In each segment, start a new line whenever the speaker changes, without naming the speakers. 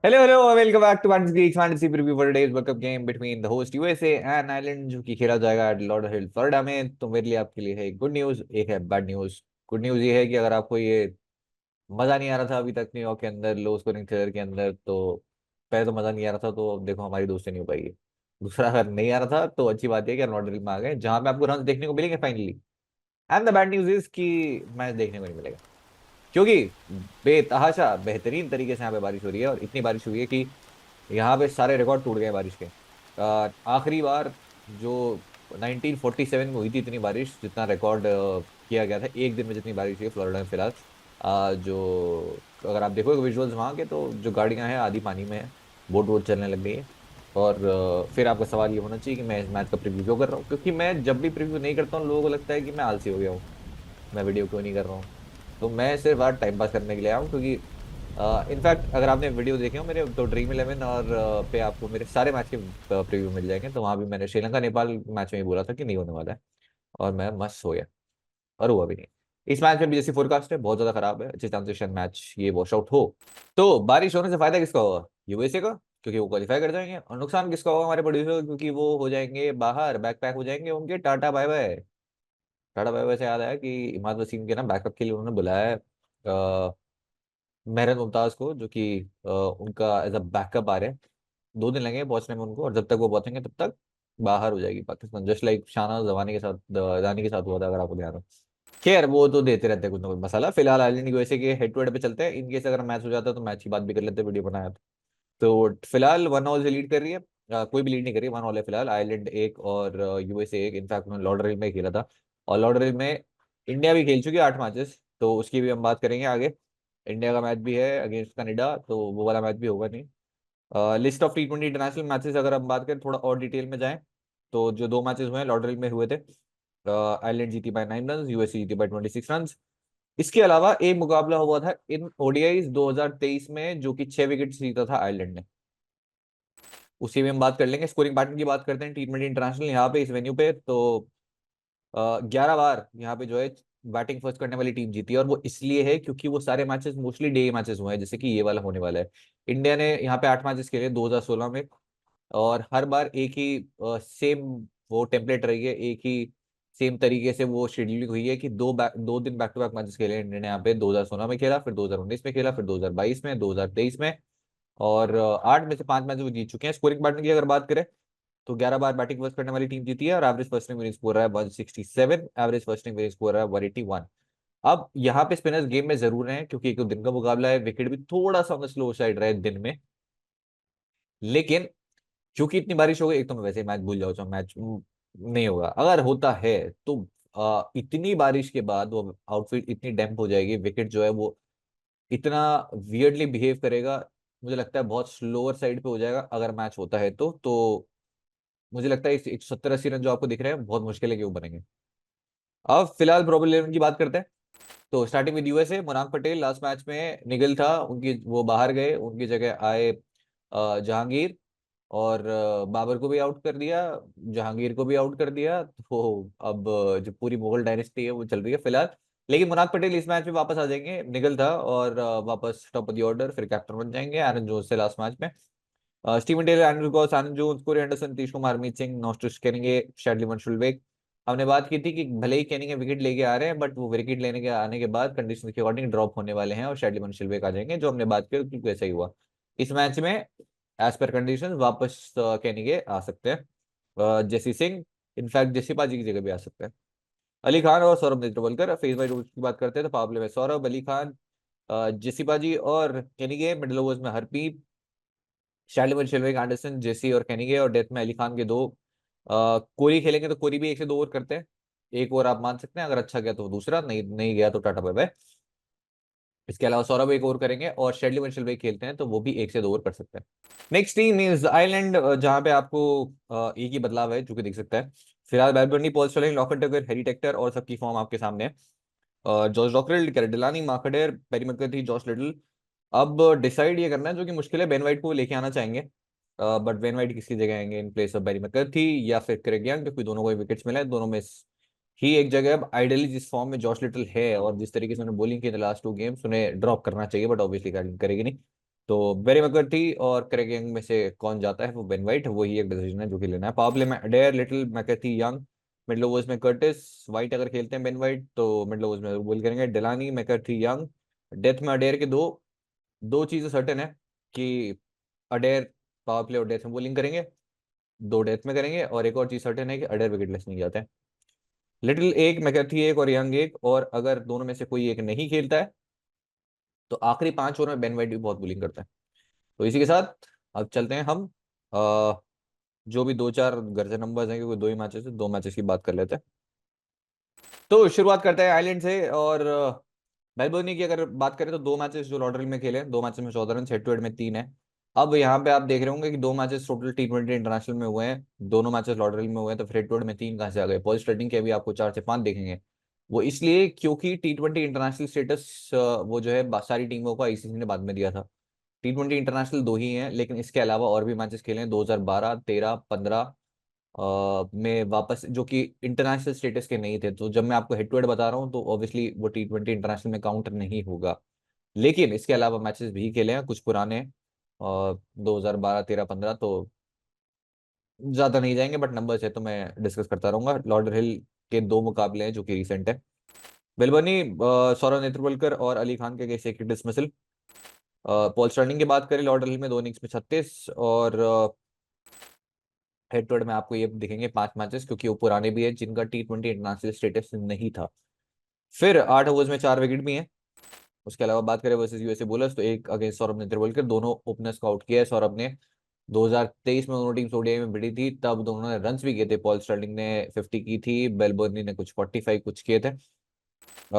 Hello, hello, welcome back to Fantasy Geeks Fantasy Preview for today's World Cup game between the host USA and Ireland जो कि खेला जाएगा eight Lord हिल Florida में। तो मेरे लिए आपके लिए है गुड न्यूज़, एक है बैड न्यूज़। गुड न्यूज़ ये है कि अगर आपको ये मज़ा नहीं आ रहा था अभी तक न्यूयॉर्क के अंदर लो स्कोरिंग थ्रिलर के अंदर, तो पहले तो मज़ा नहीं आ रहा था, तो अब देखो हमारी दोस्ती नहीं हो पाएगी। दूसरा, अगर नहीं आ रहा था तो अच्छी बात है कि लॉर्ड हिल में आ गए जहाँ पे आपको रन देखने को मिलेंगे finally. And the bad news is कि मैच देखने को नहीं मिलेगा, क्योंकि बेतहाशा बेहतरीन तरीके से यहाँ पे बारिश हो रही है और इतनी बारिश हुई है कि यहाँ पे सारे रिकॉर्ड टूट गए बारिश के। आखिरी बार जो 1947 में हुई थी इतनी बारिश, जितना रिकॉर्ड किया गया था एक दिन में, जितनी बारिश हुई है फ्लोरिडा में फिलहाल। जो अगर आप देखोगे विजुअल्स वहाँ के, तो जो गाड़ियाँ हैं आधी पानी में है, बोट वोट चलने लग गई है। और फिर आपका सवाल ये होना चाहिए कि मैं इस मैच का प्रीव्यू क्यों कर रहा हूँ, क्योंकि मैं जब भी प्रीव्यू नहीं करता हूँ लोगों को लगता है कि मैं आलसी हो गया हूँ, मैं वीडियो क्यों नहीं कर रहा हूँ। तो मैं सिर्फ आज टाइम पास करने के लिए आया हूँ, क्योंकि इनफैक्ट अगर आपने वीडियो देखे हो मेरे, तो ड्रीम इलेवन और पे आपको मेरे सारे मैच के प्रीव्यू मिल जाएंगे। तो वहाँ भी मैंने श्रीलंका नेपाल मैच में ही बोला था कि नहीं होने वाला है, और मैं मस्त हो गया, और हुआ भी नहीं। इस मैच में भी जैसी फोरकास्ट है बहुत ज्यादा खराब है, अच्छे चांसेस मैच ये वॉश आउट हो। तो बारिश होने से फायदा किसका होगा? यूएसए का, क्योंकि वो क्वालिफाई कर जाएंगे। और नुकसान किसका होगा? हमारे प्रोड्यूसर, क्योंकि वो हो जाएंगे बाहर, बैक पैक हो जाएंगे उनके। Tata bye bye. Tata bye bye से याद आया कि इमाद वसीम के ना बैकअप के लिए उन्होंने बुलाया है मेहरत मुमताज को, जो कि उनका एज अ बैकअप आ रहे हैं। 2 दिन लगेंगे पहुंचने में उनको, और जब तक वो पहुंचेंगे तब तक बाहर हो जाएगी पाकिस्तान, जस्ट लाइक शाहनवाज जवानी के साथ, दानी के साथ हुआ था, अगर आपको ध्यान हो। खैर वो तो देते रहते हैं कुछ ना कुछ मसाला। फिलहाल आयरलैंड यूएसए के हेड टू हेड पे चलते हैं। इनकेस अगर मैच हो जाता है तो मैच की बात भी कर लेते हैं, वीडियो बनाया तो फिलहाल 1-0 से लीड कर रही है। कोई भी लीड नहीं कर रही, 1-0 है फिलहाल। आयरलैंड एक और यूएसए एक। इनफैक्ट उन्होंने लॉर्डरहिल में खेला था, और लॉर्डरहिल में इंडिया भी खेल चुकी है 8 मैचेस, तो उसकी भी हम बात करेंगे आगे। इंडिया का मैच भी है अगेंस्ट कनाडा, तो वो वाला मैच भी होगा नहीं। List of T20 international matches अगर हम बात करें थोड़ा और डिटेल में जाएं, तो जो 2 मैचेस हुए हैं लॉर्डरहिल में हुए थे, आयरलैंड जीती बाय 9 रन, यूएसए जीती बाय 26 रन। इसके अलावा एक मुकाबला हुआ था इन ओडीआईज 2023 में, जो कि 6 विकेट जीता था आयरलैंड ने, उसी में हम बात कर लेंगे। स्कोरिंग पैटर्न की बात करते हैं T20 इंटरनेशनल यहाँ पे इस वेन्यू पे, तो 11 बार यहाँ पे जो है बैटिंग फर्स्ट करने वाली टीम जीती है। और वो इसलिए है क्योंकि वो सारे मैचेस मोस्टली डे मैचेस हुए हैं, जैसे कि ये वाला होने वाला है। इंडिया ने यहाँ पे 8 मैचेस खेले 2016 में, और हर बार एक ही सेम वो टेम्पलेट रही है, एक ही सेम तरीके से वो शेड्यूलिंग हुई है कि 2 दिन बैक टू बैक मैचेस खेले इंडिया ने। यहाँ पे 2016 में खेला, फिर 2019 में खेला, फिर 2022 में, 2023 में, और 8 में से 5 मैच वो जीत चुके हैं। स्कोरिंग पैटर्न की अगर बात करें तो 11 बार बैटिंग फर्स्ट करने वाली टीम जीती है, और average first inning winning score रहा है 167, average first inning winning score रहा है 181। अब यहाँ पे स्पिनर्स गेम में जरूर हैं, क्योंकि एक तो दिन का मुकाबला है, विकेट भी थोड़ा सा ऑन द स्लो साइड रहा है दिन में। लेकिन क्योंकि इतनी बारिश हो गई, एक तो मैं वैसे मैच भूल जाऊँ, तो मैच नहीं होगा। अगर होता है तो इतनी बारिश के बाद वो आउटफील्ड इतनी डैम्प हो जाएगी, विकेट जो है वो इतना वियर्डली बिहेव करेगा। मुझे लगता है बहुत स्लोअर साइड पे हो जाएगा अगर मैच होता है तो मुझे लगता है इस 170-80 रन जो आपको दिख रहे हैं बहुत मुश्किल है कि वो बनेंगे। अब फिलहाल प्रोबेबल 11 की बात करते हैं। तो starting with USA, Munaf Patel last match में निगल था उनकी, वो बाहर गए, उनकी जगह आए जहांगीर। और बाबर को भी आउट कर दिया, जहांगीर को भी आउट कर दिया। तो अब जो पूरी मुगल डायनेस्टी है वो चल रही है फिलहाल। लेकिन मुनाफ पटेल इस मैच में वापस आ जाएंगे, निगल था, और वापस टॉप ऑफ द ऑर्डर, फिर कैप्टन बन जाएंगे एरन जोन्स से लास्ट मैच में। Steven Taylor, Andries Gous, Anand Jones, Corey Anderson, Nitish Kumar, Harmeet Singh, Nosthush Kenjige, Shadley van Schalkwyk. हमने बात की थी कि भले ही केनिंगे विकेट लेके आ रहे हैं, बट वो विकेट लेने के आने के बाद कंडीशन के अकॉर्डिंग ड्रॉप होने वाले हैं, और शैडली वंशुलवेग आ जाएंगे, जो हमने बात की क्योंकि ऐसा ही हुआ। इस मैच में एज पर कंडीशन वापस केनिंगे आ सकते हैं, जेसी सिंह, इनफैक्ट जेसी पाजी की जगह भी आ सकते हैं। अली खान और Saurabh Netravalkar. Face by rules की बात करते हैं तो पावले में सौरभ, अली खान, जेसी पाजी और केनिगे। मिडिल ओवर्स में हरप्रीत, शालिमर, शिलवेग, एंडरसन, जेसी और केनिगे। और डेथ में अली खान के 2। कोहली खेलेंगे तो कोहली भी 1 से 2 ओवर करते हैं। एक ओवर आप मान सकते हैं, अगर अच्छा गया तो दूसरा, नहीं नहीं गया तो टाटा बाय बाय। इसके अलावा सौरभ 1 ओवर करेंगे, और शेडली वंशल खेलते हैं तो वो भी 1 से 2 ओवर कर सकते हैं। नेक्स्ट टीम इज आयरलैंड, जहां पे आपको एक ही बदलाव है जो कि दिख सकता है। फिलहाल Balbirnie, Paul Stirling, Lorcan Tucker, Harry Tector, और सबकी फॉर्म आपके सामने है। George Dockrell, Gareth Delany, Mark Adair, Barry McCarthy, Josh Little. अब डिसाइड ये करना है, जो कि मुश्किल है, बेन वाइट को लेके आना चाहेंगे, बट बेन वाइट किसकी जगह आएंगे इन प्लेस ऑफ बेरी मैकथी या फिर क्रेग यंग, क्योंकि दोनों को विकेट्स मिले हैं, दोनों में ही एक जगह। अब आइडियली जिस फॉर्म में जॉश लिटल है और जिस तरीके से उन्होंने बॉलिंग की लास्ट 2 गेम्स, उन्हें ड्रॉप करना चाहिए, बट ऑब्वियसली करेगी नहीं। तो बेरी मैकर्थी और क्रेग यंग में से कौन जाता है, वो बेन वाइट, वही एक डिसीजन है जो कि लेना है। पावर प्ले में adhere, little, मैकर्थी, young. Middle overs में कर्टिस, वाइट अगर खेलते हैं बेन वाइट तो मिडल ओवर्स में बोल करेंगे डेलानी, मैकर्थी, यंग। डेथ में अडेयर के दो दो चीजें सर्टेन है कि अडेयर पावर प्ले और डेथ में बोलिंग करेंगे, दो डेथ में करेंगे, और एक और चीज सर्टेन है कि अडेयर विकेटलेस नहीं जाते हैं। लिटिल एक, मैकर्थी एक और यंग एक, और अगर दोनों में से कोई एक नहीं खेलता है तो आखिरी 5 ओवर में बेन वाइट भी बहुत बोलिंग करता है। तो इसी के साथ अब चलते हैं हम जो भी दो चार घर से नंबर्स हैं, क्योंकि दो ही मैचेस है, दो मैचेस की बात कर लेते हैं। तो शुरुआत करते हैं आइलैंड से, और मेलबोर्न की अगर बात करें तो दो मैचेस जो लॉर्डरहिल में खेले, दो मैचेस में 14 रन, हेड टू हेड में 3 है। अब यहाँ पे आप देख रहे होंगे कि दो मैचेस टोटल T20 इंटरनेशनल में हुए हैं, दोनों मैचेस लॉर्डरहिल में हुए हैं, तो फिर हेड टू हेड में 3 कहाँ से आ गए। पॉल स्टार्टिंग के भी आपको 4 से 5 देखेंगे, वो इसलिए क्योंकि T20 इंटरनेशनल स्टेटस वो जो है सारी टीमों को आईसीसी ने बाद में दिया था। T20 इंटरनेशनल दो ही हैं, लेकिन इसके अलावा और भी मैचेस खेले हैं 2012, 13, 15 में वापस, जो कि इंटरनेशनल स्टेटस के नहीं थे। तो जब मैं आपको हेड टू हेड बता रहा हूँ तो ऑब्वियसली वो T20 इंटरनेशनल में काउंट नहीं होगा। लेकिन इसके अलावा मैचेस भी खेले हैं कुछ पुराने, और 2012, 13, 15, तो ज्यादा नहीं जाएंगे, बट नंबर्स है तो मैं डिस्कस करता रहूंगा। लॉर्डर हिल के दो मुकाबले हैं जो कि रिसेंट है। बिलबनी, सौरव नेत्रवलकर और अली खान के कैसे डिसमिसल। पॉल स्टार्निंग की बात करें लॉर्डर हिल में, दो इनिंग्स में 36, और हेड टू हेड में आपको ये दिखेंगे 5 मैचेस, क्योंकि वो पुराने भी है जिनका T20 इंटरनेशनल स्टेटस नहीं था। फिर 8 ओवर्स में 4 विकेट भी हैं। उसके अलावा बात करें वर्सेस यूएसए बोलर्स, तो एक अगेंस्ट सौरभ नेत्रवलकर, दोनों ओपनर्स को आउट किया है सौरभ ने। 2023 में दोनों टीम ओडीआई में भिड़ी थी, तब दोनों ने रन्स भी किए थे। पॉल स्टार्लिंग ने 50 की थी, बेलबर्नी ने कुछ 45 कुछ किए थे।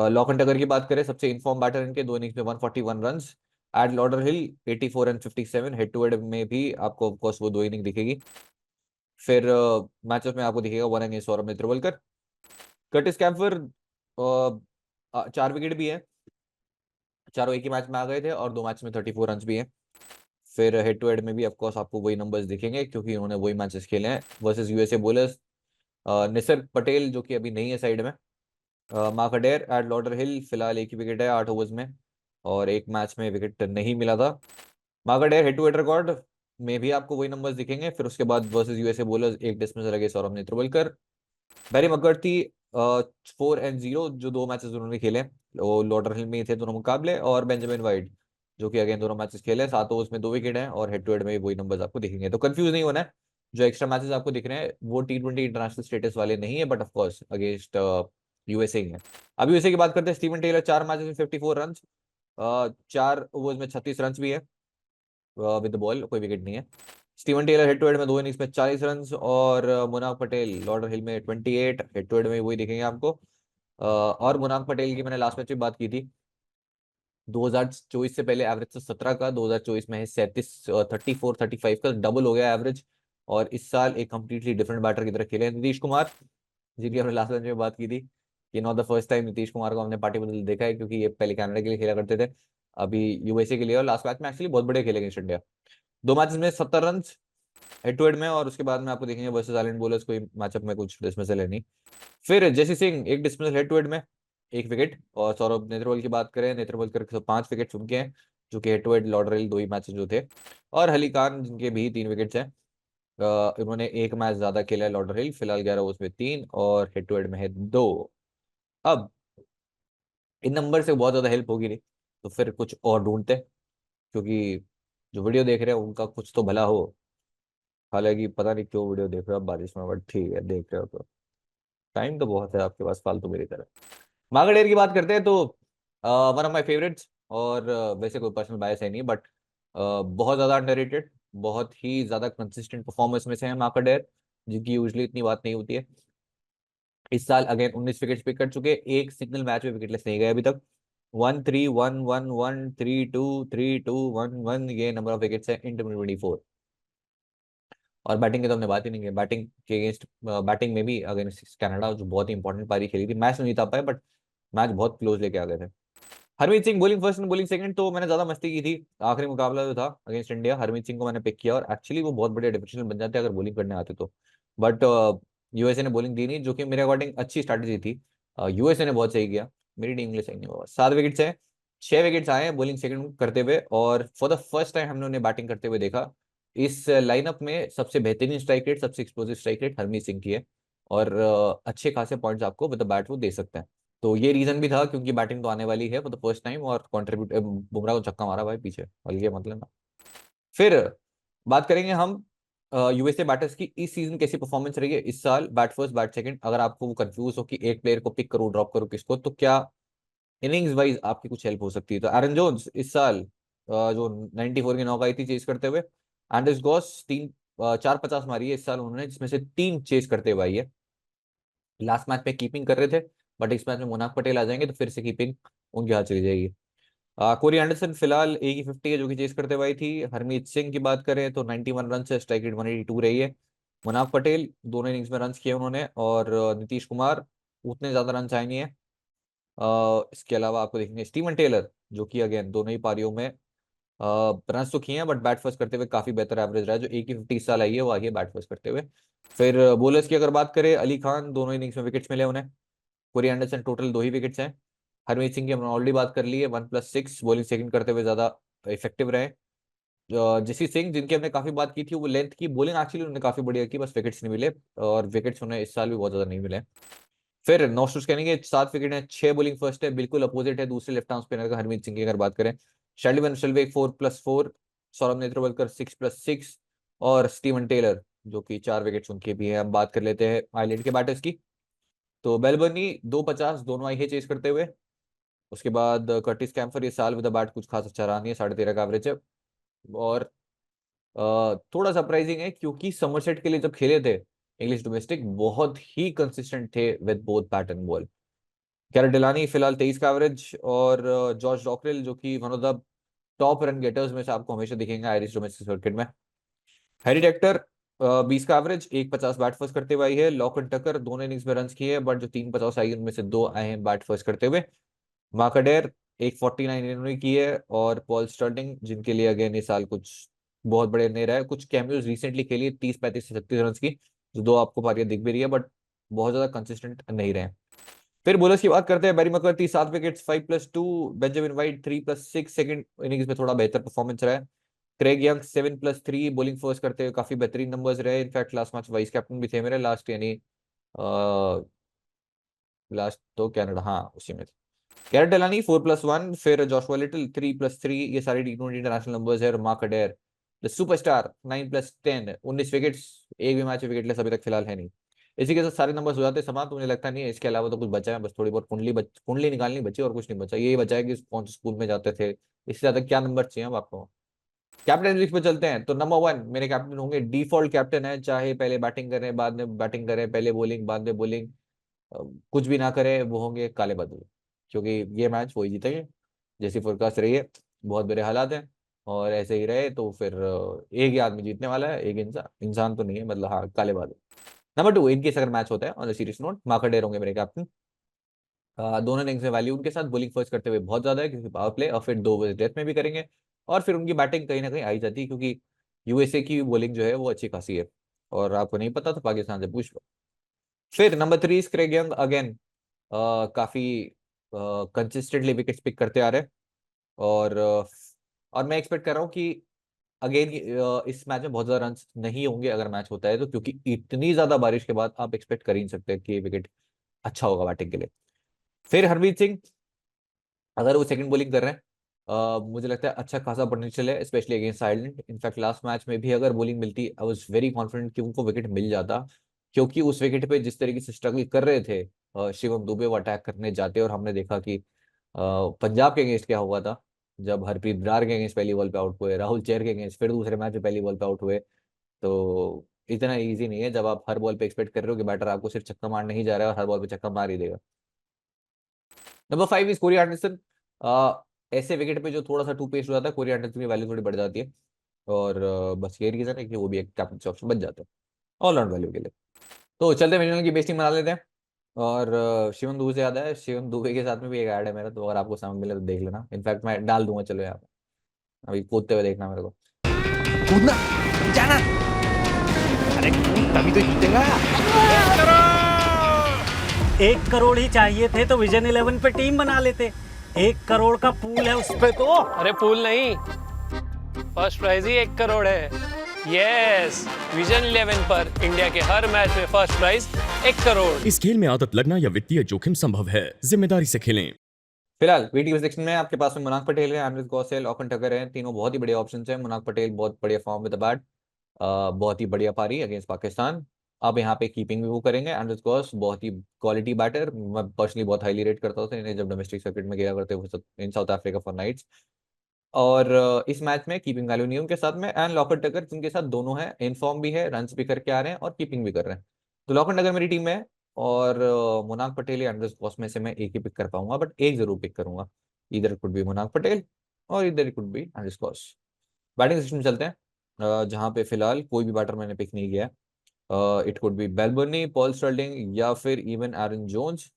लॉकन टगर की बात करें, सबसे इनफॉर्म बैटर इनके, दो इनिंग्स में 141 runs. At Lauderhill 84 and 57, head to head में भी आपको ऑफकोर्स वो दो इनिंग दिखेगी। फिर मैचेस में आपको दिखेगा one against Saurabh Netravalkar. Curtis Campher 4 wicket भी है, चारों एक ही मैच में आ गए थे, और दो मैच में 34 रन भी हैं। फिर हेड टू हेड में भी ऑफकोर्स आपको वही नंबर्स दिखेंगे, क्योंकि उन्होंने वही मैचेस खेले हैं वर्सेस यूएसए बोलर्स। निसर पटेल जो कि अभी नहीं है साइड में। मार्क अडेर एट लॉर्डर हिल, फिलहाल एक ही विकेट है 8 ओवर्स में, और एक मैच में विकेट नहीं मिला था। Mark Adair head to head record में भी आपको वही नंबर्स दिखेंगे। फिर उसके बाद वर्सेस यूएसए बोलर्स एक डिसमिसल लगे सौरभ नेत्रवलकर। बैरी मकर्थी 4-0, जो दो मैचेस उन्होंने खेले वो लॉर्डर हिल में ही थे दोनों मुकाबले, और बेंजामिन वाइट जो कि अगेन दोनों मैचेस खेले, 7 ओवर्स में 2 विकेट हैं, और हेड टू हेड में वही नंबर्स आपको दिखेंगे। तो कंफ्यूज नहीं होना है, जो एक्स्ट्रा मैचेस आपको दिख रहे हैं वो T20 इंटरनेशनल स्टेटस वाले नहीं है, बट ऑफकोर्स अगेंस्ट यूएसए ही है। अब यूएसए की बात करते हैं, स्टीवन टेलर 4 मैचेस में 54 रन, 4 ओवर्स में 36 रन भी है विद द बॉल, कोई विकेट नहीं है। Steven Taylor head to head में दो इनिंग्स में 40 रन, और मुनाफ पटेल लॉर्डर हिल में 28, हेड टू हेड में वही दिखेंगे आपको। और मुनाफ पटेल की मैंने लास्ट मैच में बात की थी, 2024 से पहले एवरेज था 17 का, 2024 में है 37, 34, 35 का डबल हो गया एवरेज। और इस साल एक कंप्लीटली डिफरेंट बैटर की तरह खेले हैं नीतीश कुमार, जिनकी हमने लास्ट मैच में बात की थी कि not the first time Nitish Kumar को हमने पार्टी बदल देखा है, क्योंकि ये पहले कनाडा के लिए खेला करते थे, अभी यूएसए के लिए, और लास्ट मैच में एक्चुअली बहुत बड़े खेले अगेंस्ट इंडिया। दो मैचेस में 70 रन हेड टू हेड में, और उसके बाद में आपको देखेंगे वर्सेस आइलैंड बोलर्स, कोई मैचअप में कुछ डिसमिसल है नहीं। फिर जेसी सिंह एक डिसमिसल हेड टू हेड में, एक विकेट। और सौरभ नेत्रवल की बात करें, नेत्रवल के 5 विकेट उनके हैं, जो कि हेड टू हेड लॉर्डरहिल दो ही मैचेस जो थे। और अली खान जिनके भी 3 विकेट्स हैं, इन्होंने एक मैच ज्यादा खेला है लॉर्डरहिल, फिलहाल 11 ओवर्स में 3, और हेड टू हेड में है 2। अब इन नंबर से बहुत ज्यादा हेल्प होगी नहीं, तो फिर कुछ और ढूंढते हैं, क्योंकि जो वीडियो देख रहे हैं उनका कुछ तो भला हो। हालांकि पता नहीं क्यों वीडियो देख रहे हो आप बारिश में, बट ठीक है देख रहे हो तो टाइम तो बहुत है आपके पास फालतू मेरी तरह। मार्गडेयर की बात करते हैं तो वन ऑफ माय फेवरेट्स, और वैसे कोई पर्सनल बायस है नहीं, बट बहुत ज़्यादा अंडररेटेड, बहुत ही ज़्यादा कंसिस्टेंट परफॉर्मेंस में से है मार्कडेयर, जिनकी यूजली इतनी बात नहीं होती है। इस साल अगेन 19 विकेट पिक कर चुके, एक सिंगल मैच में विकेटलेस नहीं गए अभी तक। 1-3-1-1-1-3-2-3-2-1-1, ये नंबर ऑफ विकेट्स है इन 2024। और बैटिंग की तो हमने बात ही नहीं की, बैटिंग के अगेंस्ट, बैटिंग में भी अगेंस्ट कनाडा जो बहुत ही इंपॉर्टेंट पारी खेली थी, मैच नहीं जीता पाए, बट मैच बहुत क्लोज लेके आ गए थे। Harmeet Singh bowling first and bowling second, तो मैंने ज्यादा मस्ती की थी। आखिरी मुकाबला जो था अगेंस्ट इंडिया, हरमीत सिंह को मैंने पिक किया, और एक्चुअली वो बहुत बढ़िया डिफरेंशियल बन जाते अगर बॉलिंग करने आते तो, बट यूएसए ने बॉलिंग दी नहीं, जो कि मेरे अकॉर्डिंग अच्छी स्ट्रैटेजी थी। यूएसए ने बहुत सही किया, मेरी टीम के लिए सही नहीं हुआ। 7 विकेट्स है, 6 विकेट्स आए हैं बॉलिंग सेकंड करते हुए, और फॉर द फर्स्ट टाइम हमने उन्हें बैटिंग करते हुए देखा। इस लाइनअप में सबसे बेहतरीन स्ट्राइक रेट, सबसे explosive strike rate Harmeet Singh की है, और अच्छे खासे पॉइंट्स आपको विद द बैट वो दे सकते हैं। तो ये रीजन भी था क्योंकि बैटिंग तो आने वाली है फॉर द फर्स्ट टाइम, और कॉन्ट्रीब्यूट बुमराह को छक्का मारा भाई पीछे, और ये मतलब ना। फिर बात करेंगे हम यूएसए बैटर्स की इस सीजन कैसी परफॉर्मेंस रही है इस साल, बैट फर्स्ट बैट सेकंड। अगर आपको वो कंफ्यूज हो कि एक प्लेयर को पिक करूं ड्रॉप करूं किसको, तो क्या इनिंग्स वाइज आपकी कुछ हेल्प हो सकती है। तो एरन जोन्स इस साल जो 94 की नॉक आई थी चेस करते हुए, एंडर्स गॉस 450 मारी है इस साल उन्होंने, जिसमें से 3 चेस करते हुए आई है। लास्ट मैच में कीपिंग कर रहे थे, बट इस मैच में मुनाफ पटेल आ जाएंगे तो फिर से कीपिंग उनके हाथ चली जाएगी। कोरी एंडरसन फिलहाल एक ही 50 है जो कि चेस करते हुए आई थी। हरमीत सिंह की बात करें तो 91 रन से, स्ट्राइक रेट 182 रही है। मुनाफ पटेल दोनों इनिंग्स में रन किए उन्होंने, और नीतीश कुमार उतने ज्यादा रन आए नहीं है। इसके अलावा आपको देखेंगे स्टीवन टेलर, जो कि अगेन दोनों ही पारियों में रन तो किए हैं, बट बैट फर्स्ट करते हुए काफी बेहतर एवरेज रहा है। जो एक ही 50 साल आई है वो आई है बैट फर्स्ट करते हुए। फिर बॉलर्स की अगर बात करें, अली खान दोनों इनिंग्स में विकेट्स मिले उन्हें। कोरी एंडरसन टोटल 2 ही विकेट्स हैं। हरमीत सिंह की हमने ऑलरेडी बात कर ली है, 1+6 बॉलिंग सेकंड करते हुए ज्यादा इफेक्टिव रहे। जसी सिंह जिनकी हमने काफी बात की थी, वो लेंथ की बॉलिंग एक्चुअली उन्होंने काफी बढ़िया की, बस विकेट्स नहीं मिले, और विकेट्स उन्हें इस साल भी बहुत ज्यादा नहीं मिले। फिर नौ स्ट्रोक्स के 7 विकेट है, 6 बॉलिंग फर्स्ट है, बिल्कुल अपोजिट है दूसरे लेफ्ट आर्म स्पिनर का हरमीत सिंह की अगर बात करें। शैल्वन शल्वेक 4+4, सौरभ नेत्रवलकर 6+6, और स्टीवन टेलर जो कि 4 विकेट उनके भी हैं। अब बात कर लेते हैं आइलैंड के बैटर्स की। तो बेलबर्नी 250 दोनों आई है चेस करते हुए। उसके बाद कर्टिस कैम्फर ये साल विद बैट कुछ खास अच्छा रहा नहीं है, 13.5 का एवरेज है। और थोड़ा सरप्राइजिंग है क्योंकि समरसेट के लिए जब खेले थे इंग्लिश डोमेस्टिक, बहुत ही कंसिस्टेंट थे with both bat and ball. Gareth Delany फिलहाल 23 का एवरेज, और जॉर्ज डॉकरेल जो कि one of the top run getters में से आपको हमेशा दिखेंगे आयरिश डोमेस्टिक सर्किट में। हैरी टेक्टर 20 का एवरेज, 150 बैट फर्स्ट करते हुए आई है। लॉकन टकर दोनों इनिंग्स में रन किए हैं, बट जो 350 आई उनमें से 2 आए हैं बैट फर्स्ट करते हुए। मार्कडेर 149 इन्होंने की है, और पॉल स्टर्लिंग जिनके लिए अगेन इस साल कुछ बहुत बड़े नहीं रहा है, कुछ कैमियोज रिसेंटली खेली 30, 35 से 36 रन की, जो 2 आपको पारियां दिख भी रही है, बट बहुत ज्यादा कंसिस्टेंट नहीं रहे। फिर बॉलर्स की बात करते हैं, बैरी मकर्ती 7 wickets 5+2, Benjamin white 3+6, second innings में थोड़ा बेहतर परफॉर्मेंस रहा है। क्रेग यंग 7+3, बॉलिंग फर्स्ट करते हुए काफी बेहतरीन नंबर्स रहे। In fact last match vice captain भी थे मेरे, लास्ट यानी लास्ट तो कनाडा, हाँ उसी में थे। कैरेट डेलानी 4+1, फिर जॉशुआ लिटिल 3+3, ये सारे T20 इंटरनेशनल नंबर्स है। और मार्क अडेर द सुपरस्टार 9+10, 19 विकेट्स, एक भी मैच में विकेटलेस अभी तक फिलहाल है नहीं। इसी के साथ सारे नंबर्स हो जाते हैं समाप्त, तो मुझे लगता नहीं है इसके अलावा तो कुछ बचा है, बस थोड़ी बहुत कुंडली निकालनी बची, और कुछ नहीं बचा। यही बचा है कि कौन से स्कूल में जाते थे, इससे ज्यादा क्या नंबर चाहिए अब आपको। कैप्टन लिस्ट पे चलते हैं, तो नंबर 1 मेरे कैप्टन होंगे, डिफॉल्ट कैप्टन है, चाहे पहले बैटिंग करें बाद में बैटिंग करें, पहले बॉलिंग बाद में बॉलिंग, कुछ भी ना करे, वो होंगे काले बादल। क्योंकि ये मैच वही जीतेंगे जैसी फोरकास्ट रही है, बहुत बुरे हालात हैं, और ऐसे ही रहे तो फिर एक ही आदमी जीतने वाला है, एक इंसान इंसान तो नहीं है, मतलब हाँ काले बादल। नंबर 2 इनकेस अगर मैच होता है ऑन द सीरियस नोट, मार्कडेर होंगे मेरे कैप्टन। दोनों इनिंग्स में वैल्यू उनके साथ, बॉलिंग फर्स्ट करते हुए बहुत ज्यादा है क्योंकि पावर प्ले, और फिर 2 ओवर डेथ में भी करेंगे, और फिर उनकी बैटिंग कहीं ना कहीं आई जाती है क्योंकि यूएसए की बॉलिंग जो है वो अच्छी खासी है, और आपको नहीं पता तो पाकिस्तान से पूछ लो। फिर नंबर 3 क्रेग यंग अगेन, काफी कंसिस्टेंटली विकेट्स पिक करते आ रहे हैं, और और मैं एक्सपेक्ट कर रहा हूँ कि अगेन इस मैच में बहुत ज्यादा रन नहीं होंगे अगर मैच होता है तो, क्योंकि इतनी ज्यादा बारिश के बाद आप एक्सपेक्ट कर ही नहीं सकते कि विकेट अच्छा होगा बैटिंग के लिए। फिर हरमीत सिंह अगर वो सेकंड बॉलिंग कर रहे हैं, मुझे लगता है अच्छा खासा पोटेंशियल है, specially against Ireland. In fact last match में भी अगर बॉलिंग मिलती, आई वाज वेरी कॉन्फिडेंट कि उनको विकेट मिल जाता, क्योंकि उस विकेट पे जिस तरीके से स्ट्रगल कर रहे थे शिवम दुबे, वो अटैक करने जाते, और हमने देखा कि पंजाब के अगेंस्ट क्या हुआ था जब हरप्रीत ब्रार के अगेंस्ट पहली बॉल पे आउट हुए, राहुल चेहर के अगेंस्ट फिर दूसरे मैच में पहली बॉल पे आउट हुए। तो इतना इजी नहीं है जब आप हर बॉल पे एक्सपेक्ट कर रहे हो कि बैटर आपको सिर्फ छक्का मारने ही जा रहा है और हर बॉल पे छक्का मार ही देगा। Number 5 is Corey Anderson. ऐसे विकेट पे जो थोड़ा सा टू पेस हो जाता है, कोरी एंडरसन की वैल्यू थोड़ी बढ़ जाती है, और बस ये रीजन है कि वो भी एक कैप्टन ऑप्शन बन जाता है ऑलराउंड वैल्यू के लिए। तो चलते हैं की बेस्टिंग बना लेते हैं। और शिवम दुबे से याद है, शिवम दुबे के साथ में भी एक ऐड है मेरा, तो अगर आपको समय मिले तो देख लेना, इनफैक्ट मैं डाल दूंगा, चलो यहाँ पे अभी कूदते हुए देखना मेरे को।
कूदना, जाना, अरे कूद तभी तो जीतेगा।
1 करोड़ ही चाहिए थे तो विजन 11 पे टीम बना लेते। 1 करोड़ का पूल है उस पे तो।
अरे पूल नहीं, फर्स्ट प्राइज ही 1 करोड़ है। यस, विजन 11 पर इंडिया के हर मैच में फर्स्ट प्राइज 1 करोड़।
इस खेल में आदत लगना या वित्तीय जोखिम संभव है, जिम्मेदारी से खेलें।
फिलहाल वीटी सेक्शन में आपके पास में मुनाक पटेल है, एमरिस गौसेल, ऑकन टकर है, तीनों बहुत ही बढ़िया ऑप्शंस हैं। मुनाक पटेल बहुत बढ़िया फॉर्म विद द बैट, बहुत ही बढ़िया पारी अगेंस्ट पाकिस्तान। अब यहाँ पे कीपिंग भी वो करेंगे। एंड्रस गॉस बहुत ही क्वालिटी बैटर, मैं पर्सनली बहुत हाईली रेट करता हूँ इन्हें जब डोमेस्टिक सर्किट में गया करते हुए इन साउथ अफ्रीका फॉर नाइट्स। और इस मैच में कीपिंग वैल्यू नहीं है उनके साथ में। एंड लॉकेट टकर जिनके साथ दोनों है, इन फॉर्म भी है, रन भी करके आ रहे हैं और कीपिंग भी कर रहे हैं। तो लॉकेट टकर मेरी टीम में है और मुनाक पटेल या एंड्रस गॉस में से मैं एक ही पिक कर पाऊंगा, बट एक जरूर पिक करूंगा। इधर कुड बी मुनाक पटेल और इधर could be Andries Gous. Batting system चलते हैं, जहाँ पे फिलहाल कोई भी बैटर मैंने पिक नहीं किया। It could be Balbirnie, Paul Stirling या फिर even Aaron Jones,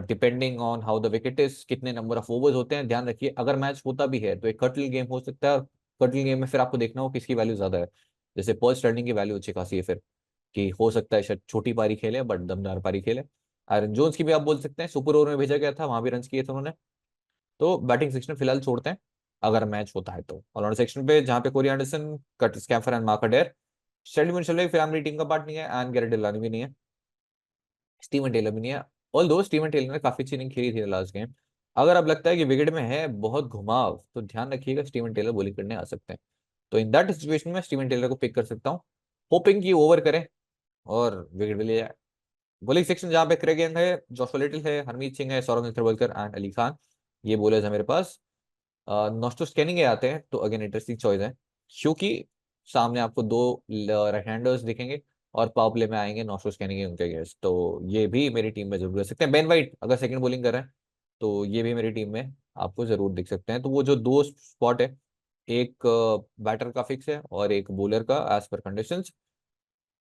depending on how the wicket is, कितने नंबर ऑफ ओवर्स होते हैं। ध्यान रखिए अगर मैच होता भी है तो एक कटल गेम हो सकता है, और कटल गेम में फिर आपको देखना हो किसकी वैल्यू ज्यादा है। जैसे पॉल स्टर्लिंग की वैल्यू अच्छी खासी है फिर, कि हो सकता है शायद छोटी पारी खेले बट दमदार पारी खेले। एरन जोन्स की भी आप बोल सकते हैं, सुपर ओवर में भेजा गया था, वहां भी रन किए थे उन्होंने। तो बैटिंग सेक्शन फिलहाल छोड़ते हैं अगर मैच होता है तो। ऑलराउंड सेक्शन पे जहाँ पे Corey Anderson, Curtis Campher and mark अडेर, Sheldon चल रही फिर हमारी टीम का पार्ट नहीं है, एंड गैरेट डिलानी भी नहीं है, स्टीवन टेलर भी नहीं है। ऑल दो स्टीवन टेलर ने काफी अच्छी इनिंग खेली थी लास्ट गेम। अगर अब लगता है कि विकेट में है बहुत घुमाव तो ध्यान रखिएगा स्टीवन टेलर बॉलिंग करने आ सकते हैं। तो इन दैट सिचुएशन में स्टीवन टेलर को पिक कर सकता हूँ, होपिंग की ओवर करें और विकेट भी ले जाए। बॉलिंग सेक्शन जहाँ पे क्रेग यंग है, जोशुआ लिटिल है, हरमीत सिंह है, सौरभ नेत्रवलकर एंड अली खान, ये बॉलर्स है मेरे पास। नॉस्टो स्कैनिंग आते हैं तो अगेन इंटरेस्टिंग चॉइस है, क्योंकि सामने आपको दो राइट हैंडर्स दिखेंगे और पावर प्ले में आएंगे नॉस्टो स्कैनिंग उनके अगेंस्ट, तो ये भी मेरी टीम में जरूर रह सकते हैं। बेन वाइट अगर सेकंड बॉलिंग कर रहे हैं तो ये भी मेरी टीम में आपको जरूर दिख सकते हैं। तो वो जो दो स्पॉट है, एक बैटर का फिक्स है और एक बॉलर का एज पर conditions,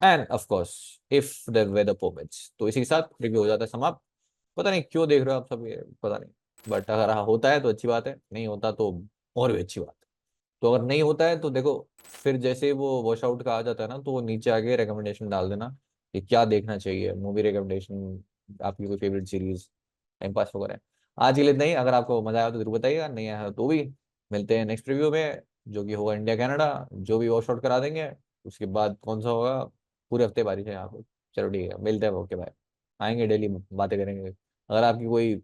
and of course if the weather permits. तो इसी के साथ रिव्यू हो जाता है समाप्त। पता नहीं क्यों देख रहे हो आप सब ये, पता नहीं, बट अगर हाँ होता है तो अच्छी बात है, नहीं होता तो और भी अच्छी बात है। तो अगर नहीं होता है तो देखो, फिर जैसे वो वॉश आउट का आ जाता है ना, तो वो नीचे आके रिकमेंडेशन डाल देना कि क्या देखना चाहिए, मूवी रिकमेंडेशन, आपकी कोई फेवरेट सीरीज, टाइम पास वगैरह। आज के लिए इतना ही, अगर आपको मजा आया तो जरूर बताइएगा, नहीं आया तो भी मिलते हैं नेक्स्ट रिव्यू में, जो कि होगा इंडिया कनाडा, जो भी वॉश आउट करा देंगे। उसके बाद कौन सा होगा, पूरे हफ्ते बारिश है यहाँ पे। चलो ठीक है, मिलते हैं, ओके बाय। आएंगे डेली बातें करेंगे। अगर आपकी कोई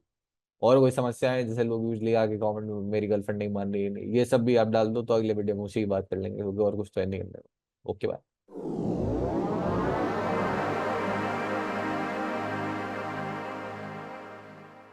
और कोई समस्या है, जैसे लोग यूजली आके कमेंट में मेरी गर्लफ्रेंड नहीं मान रही है, ये सब भी आप डाल दो तो अगले वीडियो में उसी की बात कर लेंगे, क्योंकि और कुछ तो है नहीं करने को। Okay bye.